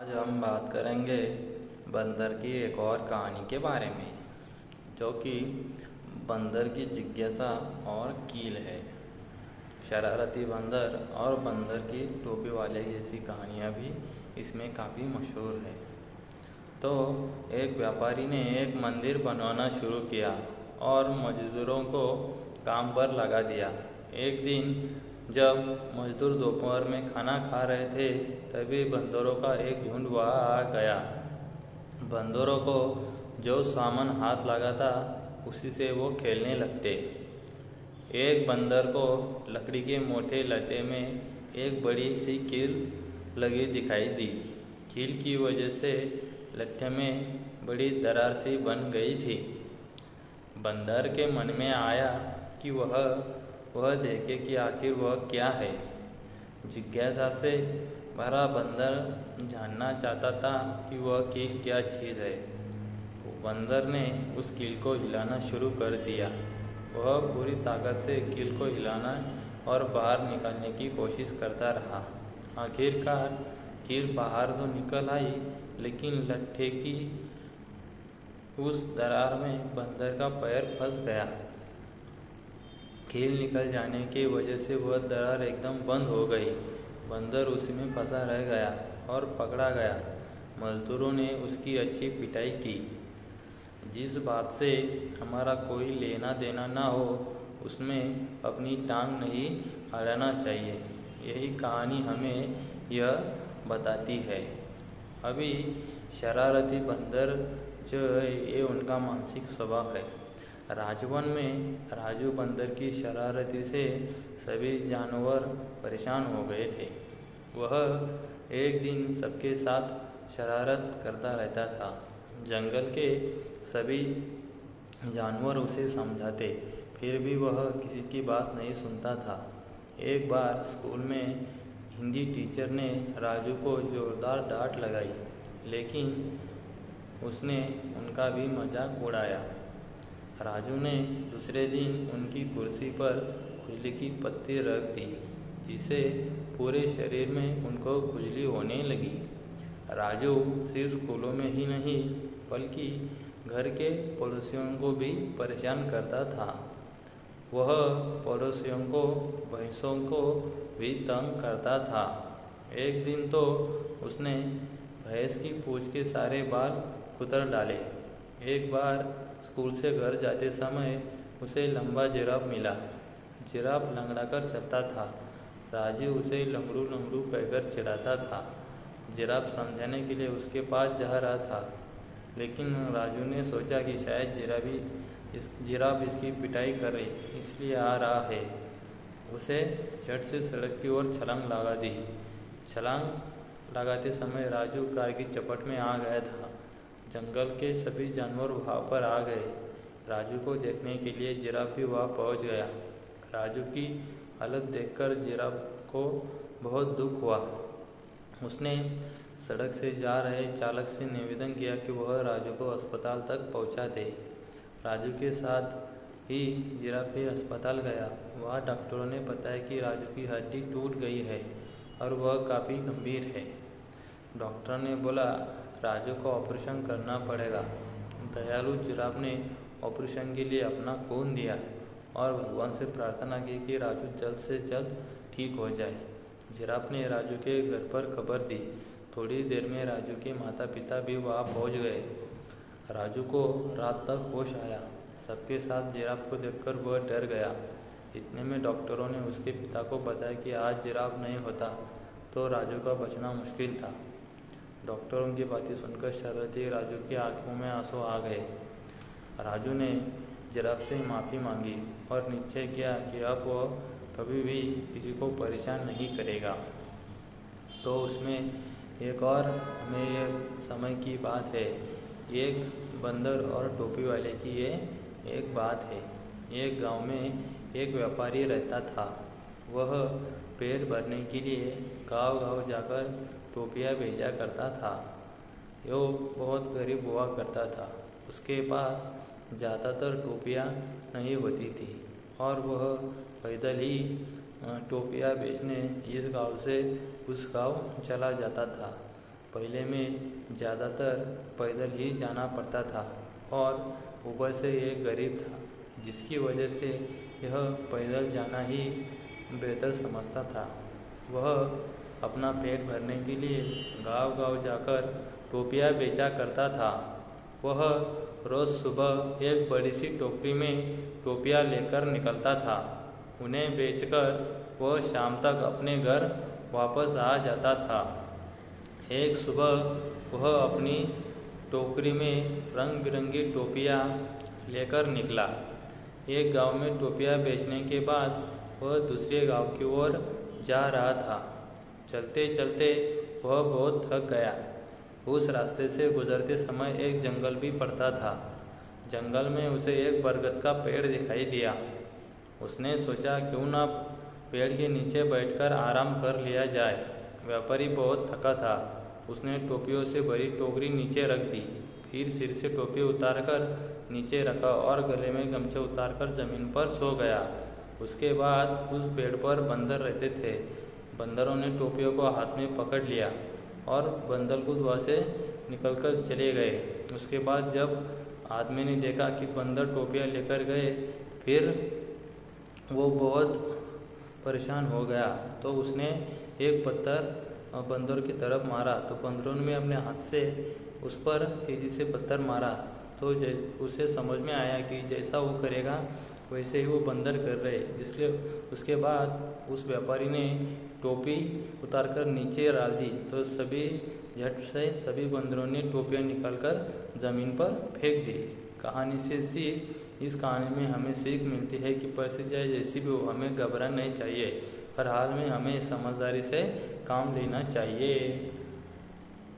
आज हम बात करेंगे बंदर की एक और कहानी के बारे में, जो कि बंदर की जिज्ञासा और कील है। शरारती बंदर और बंदर की टोपी वाले जैसी कहानियाँ भी इसमें काफ़ी मशहूर है। तो एक व्यापारी ने एक मंदिर बनवाना शुरू किया और मजदूरों को काम पर लगा दिया। एक दिन जब मजदूर दोपहर में खाना खा रहे थे, तभी बंदरों का एक झुंड वहाँ आ गया। बंदरों को जो सामान हाथ लगाता उसी से वो खेलने लगते। एक बंदर को लकड़ी के मोटे लट्टे में एक बड़ी सी कील लगी दिखाई दी। कील की वजह से लट्ठे में बड़ी दरार सी बन गई थी। बंदर के मन में आया कि वह देखे कि आखिर वह क्या है। जिज्ञासा से भरा बंदर जानना चाहता था कि वह कील क्या चीज़ है। बंदर ने उस कील को हिलाना शुरू कर दिया। वह पूरी ताकत से कील को हिलाना और बाहर निकालने की कोशिश करता रहा। आखिरकार कील बाहर तो निकल आई, लेकिन लट्ठे की उस दरार में बंदर का पैर फंस गया। कील निकल जाने की वजह से वह दरार एकदम बंद हो गई। बंदर उसी में फंसा रह गया और पकड़ा गया। मजदूरों ने उसकी अच्छी पिटाई की। जिस बात से हमारा कोई लेना देना ना हो, उसमें अपनी टांग नहीं अड़ाना चाहिए। यही कहानी हमें यह बताती है। अभी शरारती बंदर जो है, ये उनका मानसिक स्वभाव है। राजवन में राजू बंदर की शरारती से सभी जानवर परेशान हो गए थे। वह एक दिन सबके साथ शरारत करता रहता था। जंगल के सभी जानवर उसे समझाते, फिर भी वह किसी की बात नहीं सुनता था। एक बार स्कूल में हिंदी टीचर ने राजू को जोरदार डांट लगाई, लेकिन उसने उनका भी मजाक उड़ाया। राजू ने दूसरे दिन उनकी कुर्सी पर खुजली की पत्ती रख दी, जिससे पूरे शरीर में उनको खुजली होने लगी। राजू सिर्फ स्कूलों में ही नहीं, बल्कि घर के पड़ोसियों को भी परेशान करता था। वह पड़ोसियों को, भैंसों को भी तंग करता था। एक दिन तो उसने भैंस की पूंछ के सारे बाल कुतर डाले। एक बार स्कूल से घर जाते समय उसे लंबा जिराफ मिला। जिराफ लंगड़ाकर चलता था। राजू उसे लंगड़ू लंगड़ू कहकर चिढ़ाता था। जिराफ समझाने के लिए उसके पास जा रहा था, लेकिन राजू ने सोचा कि शायद जिराफ इसकी पिटाई कर रही, इसलिए आ रहा है। उसे झट से सड़क की ओर छलांग लगा दी। छलांग लगाते समय राजू कार की चपेट में आ गया था। जंगल के सभी जानवर वहाँ पर आ गए। राजू को देखने के लिए जिराफ भी वहाँ पहुँच गया। राजू की हालत देखकर जिराफ को बहुत दुख हुआ। उसने सड़क से जा रहे चालक से निवेदन किया कि वह राजू को अस्पताल तक पहुँचा दे। राजू के साथ ही जिराफ भी अस्पताल गया। वहाँ डॉक्टरों ने बताया कि राजू की हड्डी टूट गई है और वह काफ़ी गंभीर है। डॉक्टर ने बोला, राजू को ऑपरेशन करना पड़ेगा। दयालु जिराफ ने ऑपरेशन के लिए अपना खून दिया और भगवान से प्रार्थना की कि राजू जल्द से जल्द ठीक हो जाए। जिराफ ने राजू के घर पर खबर दी। थोड़ी देर में राजू के माता पिता भी वहाँ पहुँच गए। राजू को रात तक होश आया। सबके साथ जिराफ को देखकर वह डर गया। इतने में डॉक्टरों ने उसके पिता को बताया कि आज जिराफ नहीं होता तो राजू का बचना मुश्किल था। डॉक्टरों की बातें सुनकर शरारती राजू की आंखों में आंसू आ गए। राजू ने जिराफ से माफ़ी मांगी और निश्चय किया कि अब वह कभी भी किसी को परेशान नहीं करेगा। तो उसमें एक और हमें ये समय की बात है। एक बंदर और टोपी वाले की ये एक बात है। एक गांव में एक व्यापारी रहता था। वह पेट भरने के लिए गांव-गांव जाकर टोपियाँ भेजा करता था। वो बहुत गरीब हुआ करता था। उसके पास ज़्यादातर टोपियाँ नहीं होती थी और वह पैदल ही टोपियाँ बेचने इस गांव से उस गांव चला जाता था। पहले में ज़्यादातर पैदल ही जाना पड़ता था और ऊपर से एक गरीब था, जिसकी वजह से यह पैदल जाना ही बेहतर समझता था। वह अपना पेट भरने के लिए गांव-गांव जाकर टोपियाँ बेचा करता था। वह रोज़ सुबह एक बड़ी सी टोकरी में टोपियाँ लेकर निकलता था। उन्हें बेचकर वह शाम तक अपने घर वापस आ जाता था। एक सुबह वह अपनी टोकरी में रंग बिरंगी टोपियाँ लेकर निकला। एक गांव में टोपियाँ बेचने के बाद वह दूसरे गांव की ओर जा रहा था। चलते चलते वह बहुत थक गया। उस रास्ते से गुजरते समय एक जंगल भी पड़ता था। जंगल में उसे एक बरगद का पेड़ दिखाई दिया। उसने सोचा क्यों ना पेड़ के नीचे बैठकर आराम कर लिया जाए। व्यापारी बहुत थका था। उसने टोपियों से भरी टोकरी नीचे रख दी, फिर सिर से टोपी उतारकर नीचे रखा और गले में गमछा उतारकर जमीन पर सो गया। उसके बाद उस पेड़ पर बंदर रहते थे। बंदरों ने टोपियों को हाथ में पकड़ लिया और बंदर खुद वहाँ से निकलकर चले गए। उसके बाद जब आदमी ने देखा कि बंदर टोपियाँ लेकर गए, फिर वो बहुत परेशान हो गया। तो उसने एक पत्थर बंदर की तरफ मारा, तो बंदरों ने अपने हाथ से उस पर तेज़ी से पत्थर मारा। तो उसे समझ में आया कि जैसा वो करेगा वैसे ही वो बंदर कर रहे, जिसलिए उसके बाद उस व्यापारी ने टोपी उतारकर नीचे डाल दी। तो सभी झट से सभी बंदरों ने टोपियाँ निकालकर ज़मीन पर फेंक दी। कहानी से सीख, इस कहानी में हमें सीख मिलती है कि परिस्थिति चाहे जैसी भी हो, हमें घबराना नहीं चाहिए, हर हाल में हमें समझदारी से काम लेना चाहिए।